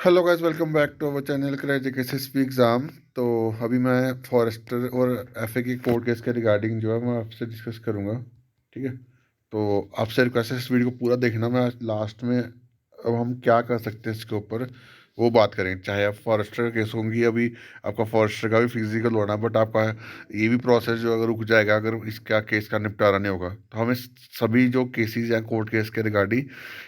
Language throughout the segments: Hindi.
Hello guys, welcome back to our channel crash JKC speak exam. तो अभी मैं फॉरेस्टर और एफए की कोर्ट केस के रिगार्डिंग जो है मैं आपसे डिस्कस करूंगा। ठीक है। तो आपसे रिक्वेस्ट है इस वीडियो को पूरा देखना। मैं लास्ट में अब हम क्या कर सकते हैं इसके ऊपर वो बात करेंगे। चाहे आप फॉरेस्टर का केस होंगी, अभी आपका फॉरेस्टर का भी फिजिकल होना, बट आपका ये भी प्रोसेस जो अगर रुक जाएगा, अगर इसका केस का निपटारा नहीं होगा, तो हमें सभी जो केसेस हैं कोर्ट केस के रिगार्डिंग,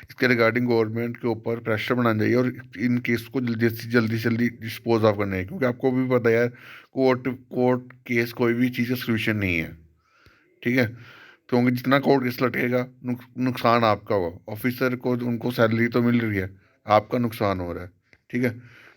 इसके रिगार्डिंग गवर्नमेंट के ऊपर प्रेशर बनाना चाहिए और इन केस को जल्दी से जल्दी डिस्पोज ऑफ करना है। क्योंकि आपको भी पता है यार, कोर्ट कोर्ट केस कोई भी चीज़ का सोल्यूशन नहीं है। ठीक है। क्योंकि जितना कोर्ट केस लटेगा नुकसान आपका होगा। ऑफिसर को उनको सैलरी तो मिल रही है, आपका नुकसान हो रहा है। ठीक है।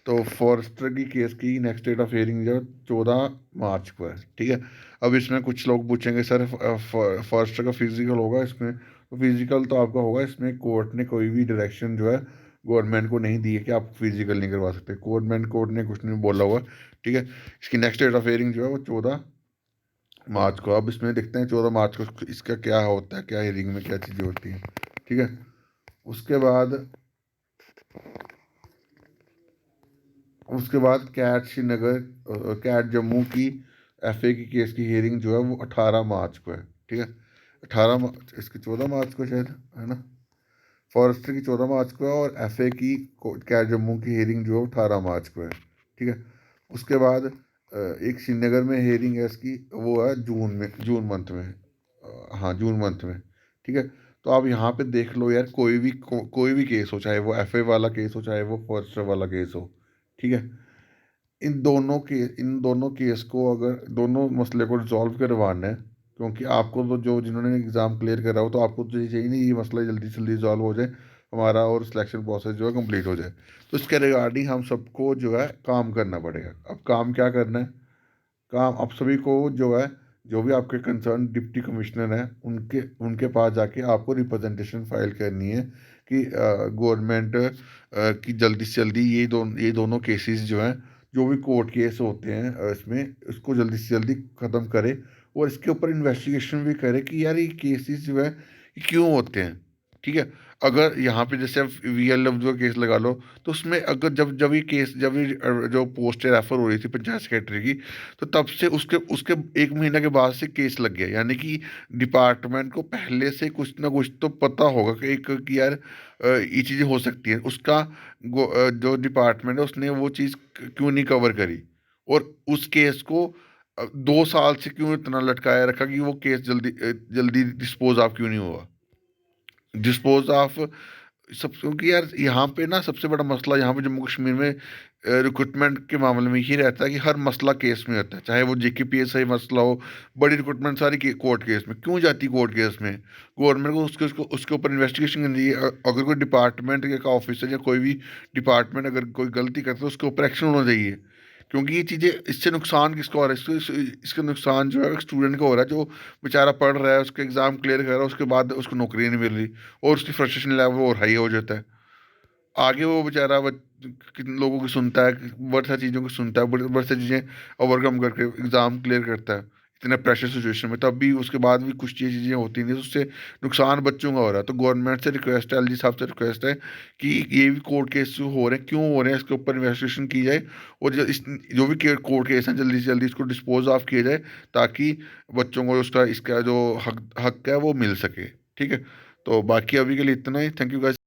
तो फॉरेस्टर की केस की नेक्स्ट डेट ऑफ हियरिंग जो 14 मार्च को है। ठीक है। अब इसमें कुछ लोग पूछेंगे सर फॉरेस्टर का फिजिकल होगा इसमें? तो फिजिकल तो आपका होगा। इसमें कोर्ट ने कोई भी डायरेक्शन जो है गवर्नमेंट को नहीं दी है कि आप फिजिकल नहीं करवा सकते। कोर्ट ने कुछ नहीं बोला हुआ। ठीक है। इसकी नेक्स्ट डेट ऑफ हियरिंग जो है वो 14 मार्च को। अब इसमें देखते हैं 14 मार्च को इसका क्या होता है, क्या हियरिंग में क्या चीज़ें होती हैं। ठीक है। उसके बाद उसके बाद कैट श्रीनगर कैट जम्मू की एफए की केस की हियरिंग जो है वो 18 मार्च को है। ठीक है। 18 मार्च, इसकी 14 मार्च को शायद है ना। फॉरेस्टर की 14 मार्च को है और एफए की कैट जम्मू की हियरिंग जो है 18 मार्च को है। ठीक है। उसके बाद एक श्रीनगर में हियरिंग है इसकी, वो है जून में, जून मंथ में। हाँ, जून मंथ में। ठीक है। तो आप यहाँ पे देख लो यार, कोई भी केस हो, चाहे वो एफए वाला केस हो, चाहे वो फॉरेस्टर वाला केस हो। ठीक है। इन दोनों केस को, अगर दोनों मसले को रिजॉल्व करवाना है, क्योंकि आपको तो जो जिन्होंने एग्ज़ाम क्लियर करा हो, तो आपको तो ये चाहिए नहीं ये मसला जल्दी से जल्दी रिजॉल्व हो जाए हमारा, और सिलेक्शन प्रोसेस जो है कंप्लीट हो जाए। तो इसके रिगार्डिंग हम सबको जो है काम करना पड़ेगा। अब काम क्या करना है? काम आप सभी को जो है, जो भी आपके कंसर्न डिप्टी कमिश्नर हैं, उनके उनके पास जाके आपको रिप्रेजेंटेशन फाइल करनी है कि गवर्नमेंट की जल्दी से जल्दी ये दोनों केसेस जो हैं, जो भी कोर्ट केस होते हैं इसमें, इसको जल्दी से जल्दी ख़त्म करे। और इसके ऊपर इन्वेस्टिगेशन भी करे कि यार ये केसेस जो है ये क्यों होते हैं। ठीक है। अगर यहाँ पे जैसे आप VL का केस लगा लो, तो उसमें अगर जब ये जो पोस्ट रेफर हो रही थी पंचायत सेक्रेटरी की, तो तब से उसके उसके 1 महीना के बाद से केस लग गया। यानी कि डिपार्टमेंट को पहले से कुछ ना कुछ तो पता होगा कि कि यार ये चीज़ें हो सकती हैं। उसका जो डिपार्टमेंट है उसने वो चीज़ क्यों नहीं कवर करी, और उस केस को 2 साल से क्यों इतना लटकाया रखा कि वो केस जल्दी डिस्पोज ऑफ क्यों नहीं हुआ। डिस्पोज ऑफ सब, क्योंकि यार यहाँ पे ना सबसे बड़ा मसला यहाँ पे जम्मू कश्मीर में रिक्रूटमेंट के मामले में ही रहता है कि हर मसला केस में होता है। चाहे वो JKPSI मसला हो, बड़ी रिक्रूटमेंट सारी कोर्ट केस में क्यों जाती, कोर्ट केस में गवर्नमेंट को उसके ऊपर इन्वेस्टिगेशन करनी चाहिए। अगर कोई डिपार्टमेंट का ऑफिसर या कोई भी डिपार्टमेंट अगर कोई गलती करता है तो उसके ऊपर एक्शन होना चाहिए। क्योंकि ये चीज़ें, इससे नुकसान किसको हो रहा है? इसका नुकसान जो है स्टूडेंट को हो रहा है, जो बेचारा पढ़ रहा है, उसके एग्ज़ाम क्लियर कर रहा है, उसके बाद उसको नौकरी नहीं मिल रही, और उसकी फ्रस्ट्रेशन लेवल और हाई हो जाता है। आगे वो बेचारा किन लोगों की सुनता है, बहुत सारी चीज़ों की सुनता है, बहुत सारी चीज़ें ओवरकम करके एग्ज़ाम क्लियर करता है इतने प्रेशर सिचुएशन में। तब भी उसके बाद भी कुछ चीज़ें होती नहीं, तो उससे नुकसान बच्चों का हो रहा है। तो गवर्नमेंट से रिक्वेस्ट है, LG साहब से रिक्वेस्ट है कि ये भी कोर्ट केस जो हो रहे हैं क्यों हो रहे हैं, इसके ऊपर इन्वेस्टिगेशन की जाए, और जो भी कोर्ट केस हैं जल्दी से जल्दी इसको डिस्पोज ऑफ किया जाए, ताकि बच्चों को उसका इसका जो हक हक है वो मिल सके। ठीक है। तो बाकी अभी के लिए इतना ही। Thank you guys.